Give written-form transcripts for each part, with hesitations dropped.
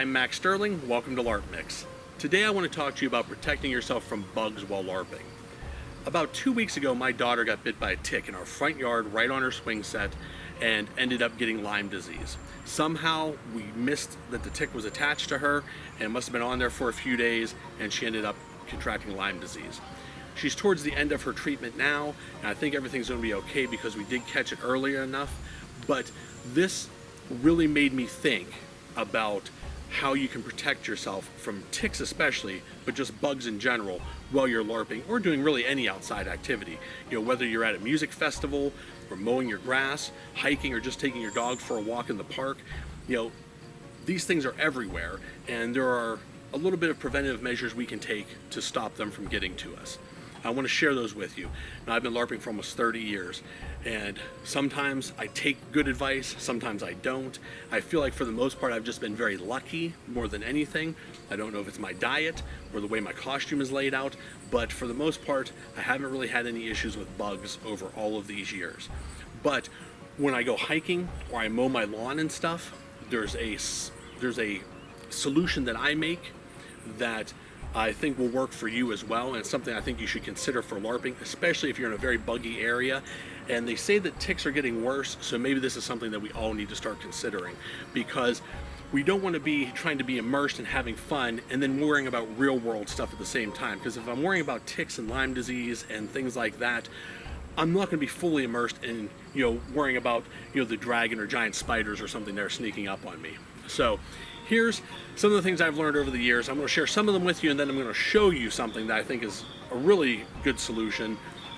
I'm Max Sterling, welcome to LarpMix. Today I want to talk to you about protecting yourself from bugs while LARPing. About 2 weeks ago, my daughter got bit by a tick in our front yard right on her swing set and ended up getting Lyme disease. Somehow we missed that the tick was attached to her and must have been on there for a few days, and she ended up contracting Lyme disease. She's towards the end of her treatment now, and I think everything's going to be okay because we did catch it earlier enough, but this really made me think about how you can protect yourself from ticks especially, but just bugs in general while you're LARPing or doing really any outside activity. You know, whether you're at a music festival or mowing your grass, hiking, or just taking your dog for a walk in the park, you know, these things are everywhere, and there are a little bit of preventative measures we can take to stop them from getting to us. I want to share those with you. Now, I've been LARPing for almost 30 years, and sometimes I take good advice, sometimes I don't. I feel like for the most part I've just been very lucky more than anything. I don't know if it's my diet or the way my costume is laid out, but for the most part I haven't really had any issues with bugs over all of these years. But when I go hiking or I mow my lawn and stuff, there's a solution that I make that I think will work for you as well, and it's something I think you should consider for LARPing, especially if you're in a very buggy area. And they say that ticks are getting worse, so maybe this is something that we all need to start considering, because we don't want to be trying to be immersed and having fun and then worrying about real world stuff at the same time. Because if I'm worrying about ticks and Lyme disease and things like that, I'm not going to be fully immersed in, you know, worrying about, you know, the dragon or giant spiders or something that are sneaking up on me. So here's some of the things I've learned over the years. I'm going to share some of them with you, and then I'm going to show you something that I think is a really good solution.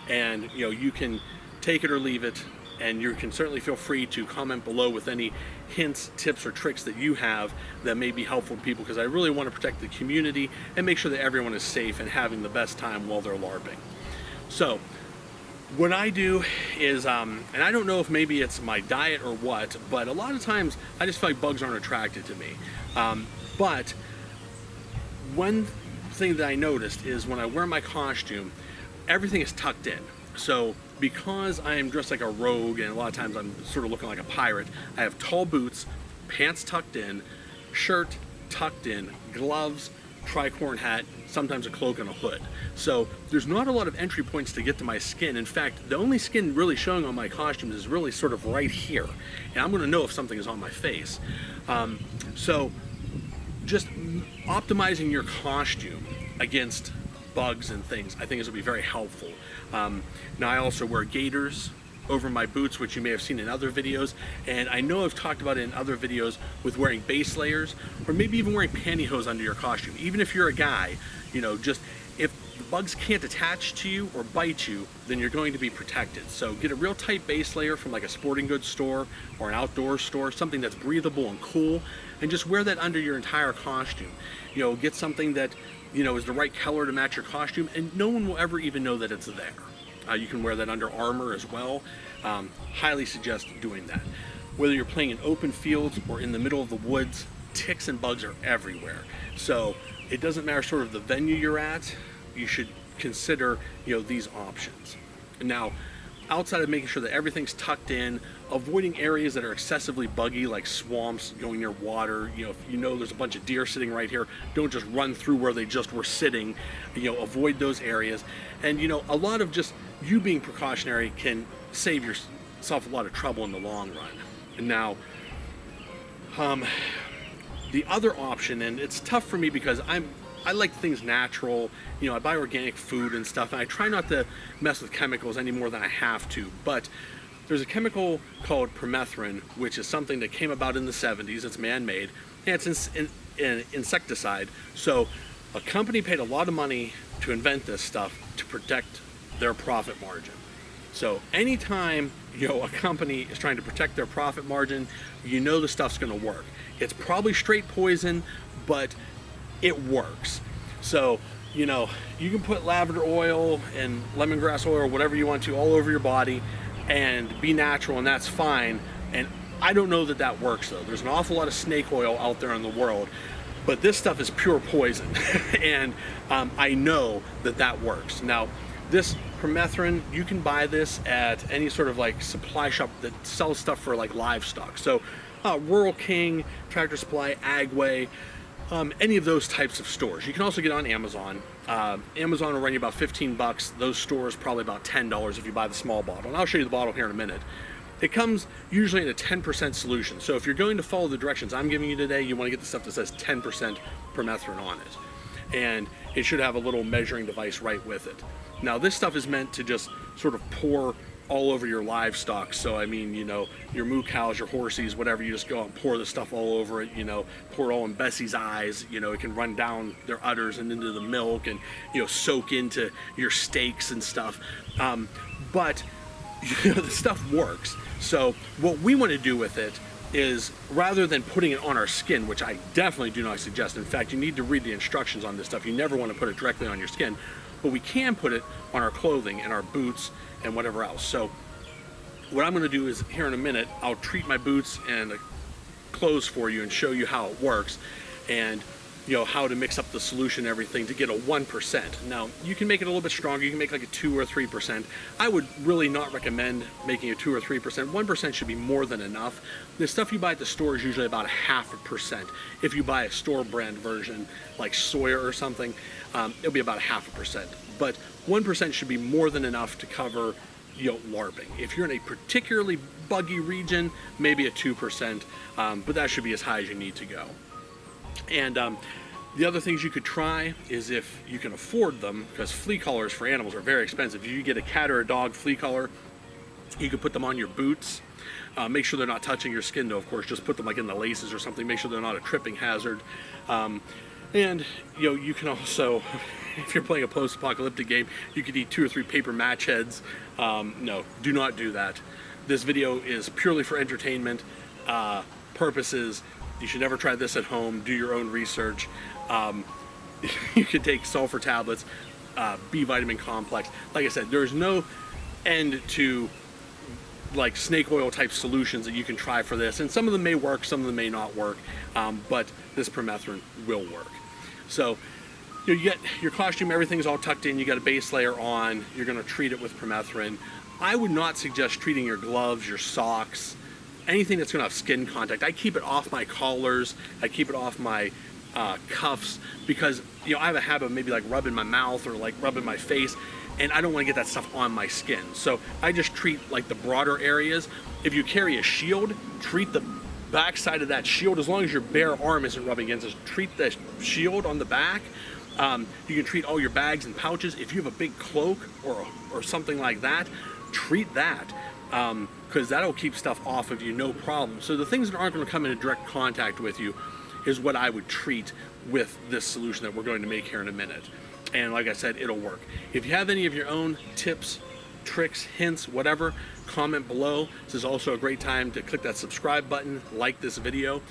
And you know, you can take it or leave it, and you can certainly feel free to comment below with any hints, tips, or tricks that you have that may be helpful to people, because I really want to protect the community and make sure that everyone is safe and having the best time while they're LARPing. So what I do is, and I don't know if maybe it's my diet or what, but a lot of times I just feel like bugs aren't attracted to me. But one thing that I noticed is when I wear my costume, everything is tucked in. So because I am dressed like a rogue, and a lot of times I'm sort of looking like a pirate, I have tall boots, pants tucked in, shirt tucked in, gloves, tricorn hat, sometimes a cloak and a hood. So there's not a lot of entry points to get to my skin. In fact, the only skin really showing on my costumes is really sort of right here, and I'm going to know if something is on my face. So just optimizing your costume against bugs and things, I think is going to be very helpful. Now I also wear gaiters over my boots, which you may have seen in other videos, and I know I've talked about it in other videos with wearing base layers, or maybe even wearing pantyhose under your costume. Even if you're a guy, you know, just if the bugs can't attach to you or bite you, then you're going to be protected. So get a real tight base layer from like a sporting goods store or an outdoor store, something that's breathable and cool, and just wear that under your entire costume. You know, get something that, you know, is the right color to match your costume, and no one will ever even know that it's there. You can wear that under armor as well. Highly suggest doing that. Whether you're playing in open fields or in the middle of the woods, ticks and bugs are everywhere. So it doesn't matter sort of the venue you're at, you should consider, you know, these options. Now, outside of making sure that everything's tucked in, avoiding areas that are excessively buggy, like swamps, going near water. You know, if you know there's a bunch of deer sitting right here, don't just run through where they just were sitting. You know, avoid those areas. And you know, a lot of just you being precautionary can save yourself a lot of trouble in the long run. And now, the other option, and it's tough for me because I like things natural. You know, I buy organic food and stuff, and I try not to mess with chemicals any more than I have to. But there's a chemical called permethrin, which is something that came about in the 70s. It's man-made, and it's an insecticide. So a company paid a lot of money to invent this stuff to protect their profit margin. So anytime, you know, a company is trying to protect their profit margin, you know the stuff's going to work. It's probably straight poison, but it works. So, you know, you can put lavender oil and lemongrass oil or whatever you want to all over your body and be natural, and that's fine. And I don't know that that works though. There's an awful lot of snake oil out there in the world, but this stuff is pure poison. And I know that that works. Now, this permethrin, you can buy this at any sort of like supply shop that sells stuff for like livestock. So Rural King, Tractor Supply, Agway, any of those types of stores. You can also get on Amazon. Amazon will run you about 15 bucks. Those stores probably about $10 if you buy the small bottle. And I'll show you the bottle here in a minute. It comes usually in a 10% solution. So if you're going to follow the directions I'm giving you today, you want to get the stuff that says 10% permethrin on it. And it should have a little measuring device right with it. Now this stuff is meant to just sort of pour all over your livestock. So I mean, you know, your moo cows, your horsies, whatever, you just go out and pour the stuff all over it, you know, pour it all in Bessie's eyes, you know, it can run down their udders and into the milk and, you know, soak into your steaks and stuff. But you know, the stuff works. So what we want to do with it is, rather than putting it on our skin, which I definitely do not suggest, in fact, you need to read the instructions on this stuff. You never want to put it directly on your skin, but we can put it on our clothing and our boots and whatever else. So what I'm going to do is, here in a minute, I'll treat my boots and the clothes for you and show you how it works, and you know, how to mix up the solution and everything to get a 1%. Now, you can make it a little bit stronger. You can make like a 2 or 3%. I would really not recommend making a 2 or 3%. 1% should be more than enough. The stuff you buy at the store is usually about 0.5%. If you buy a store brand version like Sawyer or something, it'll be about 0.5%. But 1% should be more than enough to cover, you know, LARPing. If you're in a particularly buggy region, maybe a 2%, but that should be as high as you need to go. And the other things you could try is, if you can afford them, because flea collars for animals are very expensive. If you get a cat or a dog flea collar, you could put them on your boots. Make sure they're not touching your skin though, of course. Just put them like in the laces or something. Make sure they're not a tripping hazard. And you know, you can also, if you're playing a post-apocalyptic game, you could eat 2 or 3 paper match heads. No, do not do that. This video is purely for entertainment purposes. You should never try this at home. Do your own research. You can take sulfur tablets, B vitamin complex. Like I said, there's no end to like snake oil type solutions that you can try for this, and some of them may work, some of them may not work, but this permethrin will work. So you get your costume, everything's all tucked in, you got a base layer on, you're going to treat it with permethrin. I would not suggest treating your gloves, your socks, anything that's going to have skin contact. I keep it off my collars, I keep it off my cuffs, because you know, I have a habit of maybe like rubbing my mouth or like rubbing my face, and I don't want to get that stuff on my skin. So I just treat like the broader areas. If you carry a shield, treat the back side of that shield, as long as your bare arm isn't rubbing against it. Treat the shield on the back. You can treat all your bags and pouches. If you have a big cloak or something like that, treat that. Because that'll keep stuff off of you, no problem. So the things that aren't going to come into direct contact with you is what I would treat with this solution that we're going to make here in a minute. And like I said, it'll work. If you have any of your own tips, tricks, hints, whatever, comment below. This is also a great time to click that subscribe button, like this video.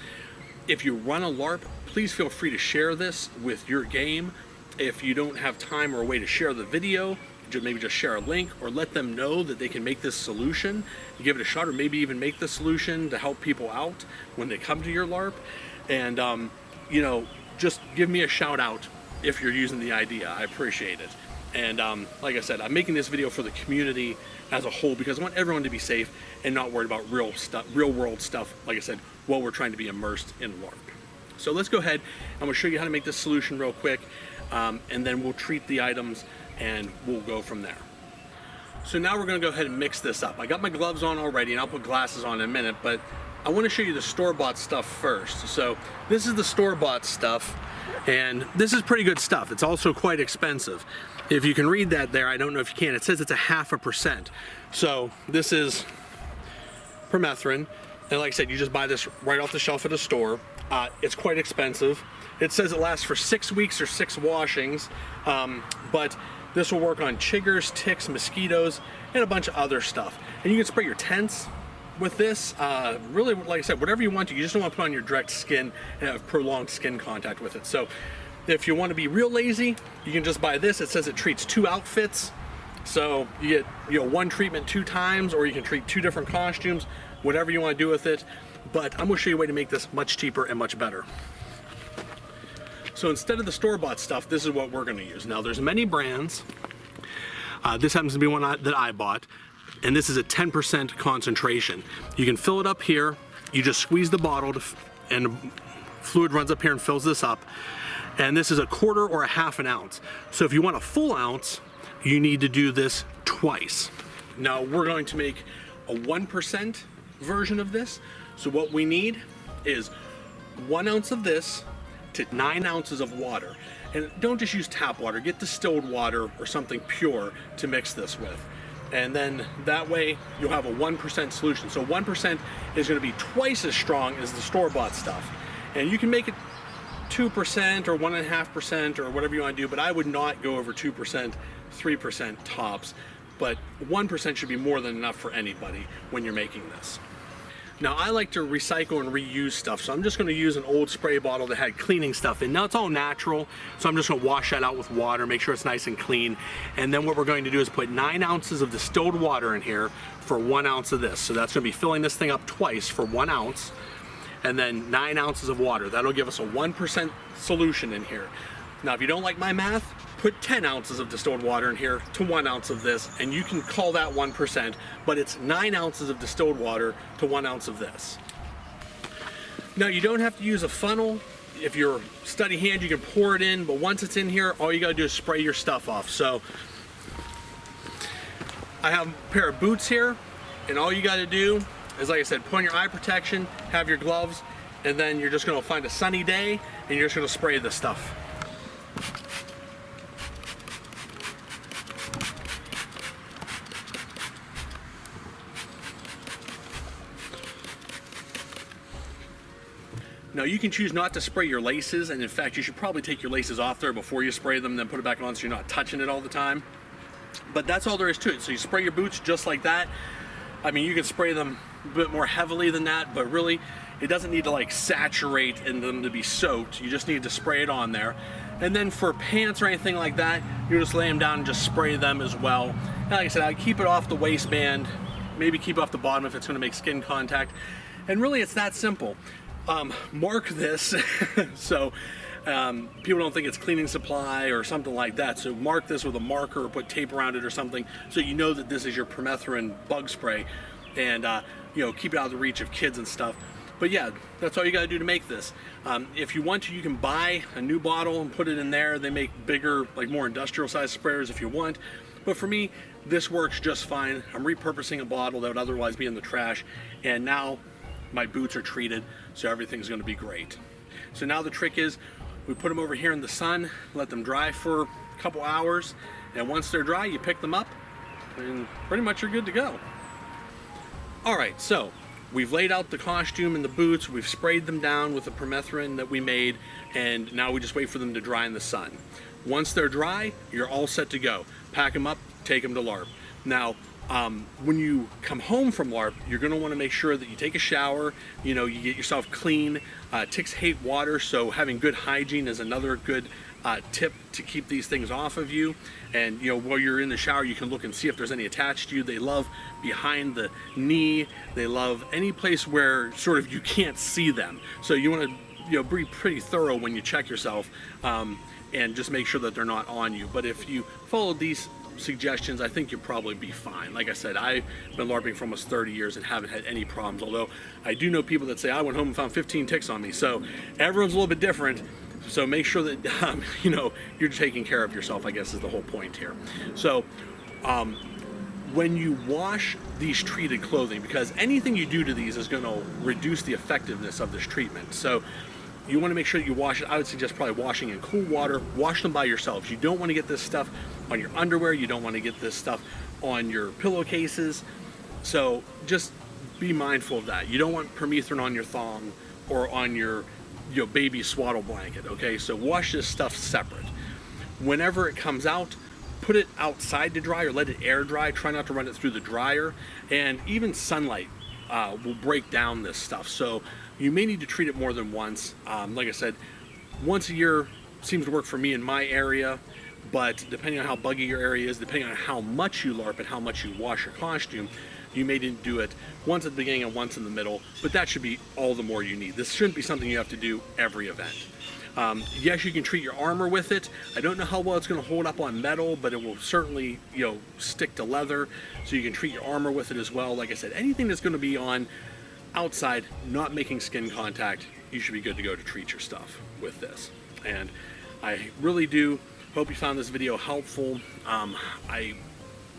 If you run a LARP, please feel free to share this with your game. If you don't have time or a way to share the video, maybe just share a link, or let them know that they can make this solution, give it a shot, or maybe even make the solution to help people out when they come to your LARP. And you know, just give me a shout out if you're using the idea. I appreciate it. And like I said, I'm making this video for the community as a whole, because I want everyone to be safe and not worried about real world stuff, like I said, while we're trying to be immersed in LARP. So let's go ahead. I'm going to show you how to make this solution real quick, and then we'll treat the items and we'll go from there. So now we're going to go ahead and mix this up. I got my gloves on already, and I'll put glasses on in a minute, but I want to show you the store-bought stuff first. So this is the store-bought stuff, and this is pretty good stuff. It's also quite expensive. If you can read that there, I don't know if you can, it says it's 0.5%. So this is permethrin, and like I said, you just buy this right off the shelf at a store. It's quite expensive. It says it lasts for 6 weeks or 6 washings, but this will work on chiggers, ticks, mosquitoes, and a bunch of other stuff. And you can spray your tents with this. Really, like I said, whatever you want to. You just don't want to put on your direct skin and have prolonged skin contact with it. So if you want to be real lazy, you can just buy this. It says it treats 2 outfits. So you get, you know, 1 treatment 2 times, or you can treat 2 different costumes, whatever you want to do with it. But I'm going to show you a way to make this much cheaper and much better. So instead of the store-bought stuff, this is what we're going to use. Now there's many brands. This happens to be one that I bought, and this is a 10% concentration. You can fill it up here, You just squeeze the bottle and fluid runs up here and fills this up. And this is a quarter or a half an ounce. So if you want a full ounce, you need to do this twice. Now we're going to make a 1% version of this. So what we need is 1 ounce of this to 9 ounces of water. And don't just use tap water, get distilled water or something pure to mix this with. And then that way you'll have a 1% solution. So 1% is going to be twice as strong as the store-bought stuff. And you can make it 2% or 1.5% or whatever you want to do, but I would not go over 2%, 3% tops. But 1% should be more than enough for anybody when you're making this. Now I like to recycle and reuse stuff, so I'm just going to use an old spray bottle that had cleaning stuff in. Now it's all natural, so I'm just going to wash that out with water, make sure it's nice and clean. And then what we're going to do is put 9 ounces of distilled water in here for 1 ounce of this. So that's going to be filling this thing up twice for 1 ounce, and then 9 ounces of water. That'll give us a 1% solution in here. Now if you don't like my math, put 10 ounces of distilled water in here to 1 ounce of this, and you can call that 1%, but it's 9 ounces of distilled water to 1 ounce of this. Now you don't have to use a funnel. If you're steady hand, you can pour it in, but once it's in here, all you gotta do is spray your stuff off. So I have a pair of boots here, and all you gotta do is, like I said, put on your eye protection, have your gloves, and then you're just gonna find a sunny day, and you're just gonna spray this stuff. Now you can choose not to spray your laces, and in fact you should probably take your laces off there before you spray them, then put it back on so you're not touching it all the time. But that's all there is to it. So you spray your boots just like that. I mean, you can spray them a bit more heavily than that, but really it doesn't need to like saturate and them to be soaked. You just need to spray it on there. And then for pants or anything like that, you just lay them down and just spray them as well. And like I said, I keep it off the waistband, maybe keep it off the bottom if it's going to make skin contact. And really it's that simple. Mark this so people don't think it's cleaning supply or something like that. So mark this with a marker or put tape around it or something so you know that this is your Permethrin Bug Spray, and you know, keep it out of the reach of kids and stuff. But yeah, that's all you got to do to make this. If you want to, you can buy a new bottle and put it in there. They make bigger, like more industrial size sprayers if you want. But for me, this works just fine. I'm repurposing a bottle that would otherwise be in the trash, and now my boots are treated, so everything's going to be great. So now the trick is we put them over here in the sun, let them dry for a couple hours, and once they're dry, you pick them up, and pretty much you're good to go. All right, so we've laid out the costume and the boots, we've sprayed them down with the permethrin that we made, and now we just wait for them to dry in the sun. Once they're dry, you're all set to go. Pack them up, take them to LARP. Now, when you come home from LARP, you're going to want to make sure that you take a shower, you know, you get yourself clean. Ticks hate water, so having good hygiene is another good tip to keep these things off of you. And you know, while you're in the shower, you can look and see if there's any attached to you. They love behind the knee. They love any place where sort of you can't see them. So you want to, you know, be pretty thorough when you check yourself, and just make sure that they're not on you. But if you follow these suggestions, I think you'll probably be fine. Like I said, I've been LARPing for almost 30 years and haven't had any problems, although I do know people that say I went home and found 15 ticks on me. So everyone's a little bit different, so make sure that you know, you're taking care of yourself, I guess is the whole point here. So when you wash these treated clothing, because anything you do to these is going to reduce the effectiveness of this treatment, so you want to make sure that you wash it. I would suggest probably washing in cool water. Wash them by yourselves. You don't want to get this stuff on your underwear. You don't want to get this stuff on your pillowcases. So just be mindful of that. You don't want permethrin on your thong or on your baby swaddle blanket, okay? So wash this stuff separate. Whenever it comes out, put it outside to dry or let it air dry. Try not to run it through the dryer. And even sunlight will break down this stuff. So you may need to treat it more than once. Like I said, once a year seems to work for me in my area, but depending on how buggy your area is, depending on how much you LARP and how much you wash your costume, you may need to do it once at the beginning and once in the middle, but that should be all the more you need. This shouldn't be something you have to do every event. Yes, you can treat your armor with it. I don't know how well it's going to hold up on metal, but it will certainly, you know, stick to leather, so you can treat your armor with it as well. Like I said, anything that's going to be on outside, not making skin contact, you should be good to go to treat your stuff with this. And I really do hope you found this video helpful. I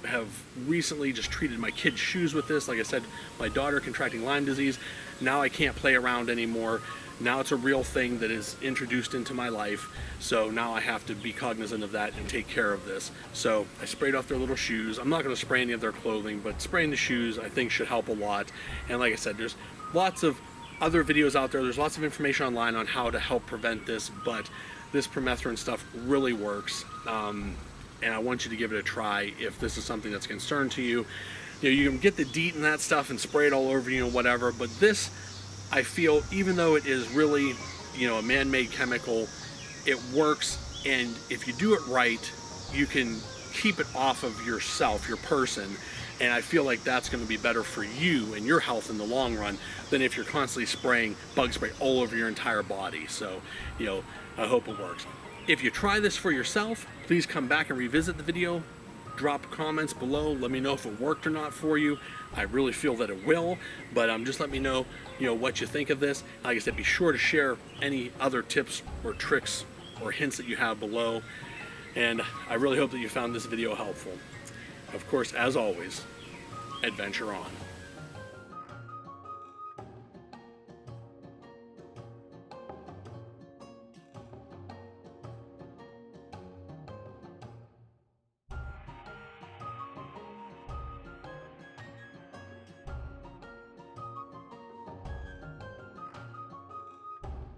have recently just treated my kids' shoes with this. Like I said, my daughter contracting Lyme disease. Now I can't play around anymore. Now it's a real thing that is introduced into my life. So now I have to be cognizant of that and take care of this. So I sprayed off their little shoes. I'm not going to spray any of their clothing, but spraying the shoes I think should help a lot. And like I said, there's lots of other videos out there. There's lots of information online on how to help prevent this, but this permethrin stuff really works. And I want you to give it a try if this is something that's a concern to you. You know, you can get the DEET and that stuff and spray it all over you and whatever, but this, I feel, even though it is really, you know, a man-made chemical, it works, and if you do it right, you can keep it off of yourself, your person, and I feel like that's going to be better for you and your health in the long run than if you're constantly spraying bug spray all over your entire body. So, you know, I hope it works. If you try this for yourself, please come back and revisit the video. Drop comments below. Let me know if it worked or not for you. I really feel that it will, but just let me know, you know, what you think of this. Like I said, be sure to share any other tips or tricks or hints that you have below. And I really hope that you found this video helpful. Of course, as always, adventure on.